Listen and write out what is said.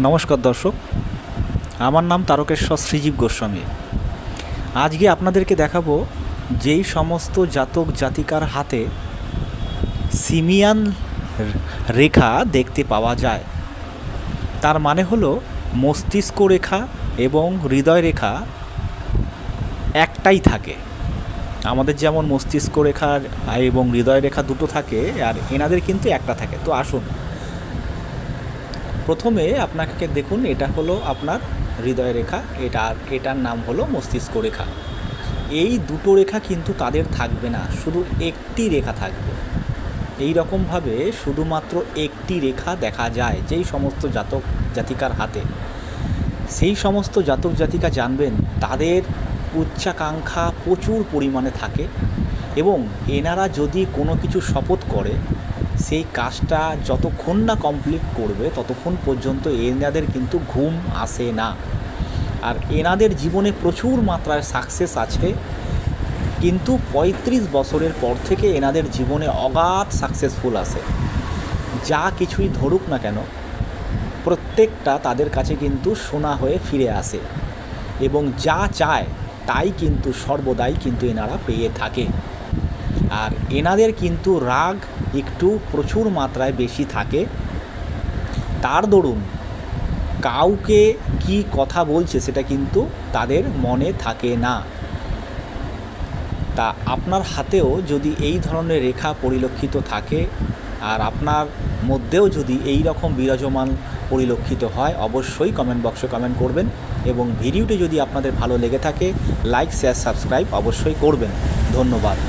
নমস্কার দর্শক, আমার নাম তারকেশ্বর শ্রীজীব গোস্বামী। আজকে আপনাদেরকে দেখাবো যেই সমস্ত জাতক জাতিকার হাতে সিমিয়ান রেখা দেখতে পাওয়া যায়, তার মানে হলো মস্তিষ্ক রেখা এবং হৃদয় রেখা একটাই থাকে। আমাদের যেমন মস্তিষ্ক রেখা এবং হৃদয় রেখা দুটো থাকে, আর এনাদের কিন্তু একটা থাকে। তো আসুন প্রথমে আপনাকে দেখুন, এটা হলো আপনার হৃদয় রেখা, এটার নাম হলো মস্তিষ্ক রেখা। এই দুটো রেখা কিন্তু তাদের থাকবে না, শুধু একটি রেখা থাকবে। এই রকমভাবে শুধুমাত্র একটি রেখা দেখা যায় যেই সমস্ত জাতক জাতিকার হাতে। সেই সমস্ত জাতক জাতিকা জানবেন তাদের উচ্চাকাঙ্ক্ষা প্রচুর পরিমাণে থাকে, এবং এনারা যদি কোনো কিছু শপথ করে সেই কাজটা যতক্ষণ না কমপ্লিট করবে ততক্ষণ পর্যন্ত এনাদের কিন্তু ঘুম আসে না। আর এনাদের জীবনে প্রচুর মাত্রায় সাকসেস আছে, কিন্তু ৩৫ বছরের পর থেকে এনাদের জীবনে অগাধ সাকসেসফুল আসে। যা কিছুই ধরুক না কেন, প্রত্যেকটা তাদের কাছে কিন্তু সোনা হয়ে ফিরে আসে, এবং যা চায় তাই কিন্তু সর্বদাই কিন্তু এনারা পেয়ে থাকে। আর এনাদের কিন্তু রাগ একটু প্রচুর মাত্রায় বেশি থাকে। তার দরুন কাউকে কি কথা বলছে সেটা কিন্তু তাদের মনে থাকে না। তা আপনার হাতেও যদি এই ধরনের রেখা পরিলক্ষিত থাকে, আর আপনার মধ্যেও যদি এই রকম বিরাজমান পরিলক্ষিত হয়, অবশ্যই কমেন্ট বক্সে কমেন্ট করবেন। এবং ভিডিওটি যদি আপনাদের ভালো লেগে থাকে, লাইক শেয়ার সাবস্ক্রাইব অবশ্যই করবেন। ধন্যবাদ।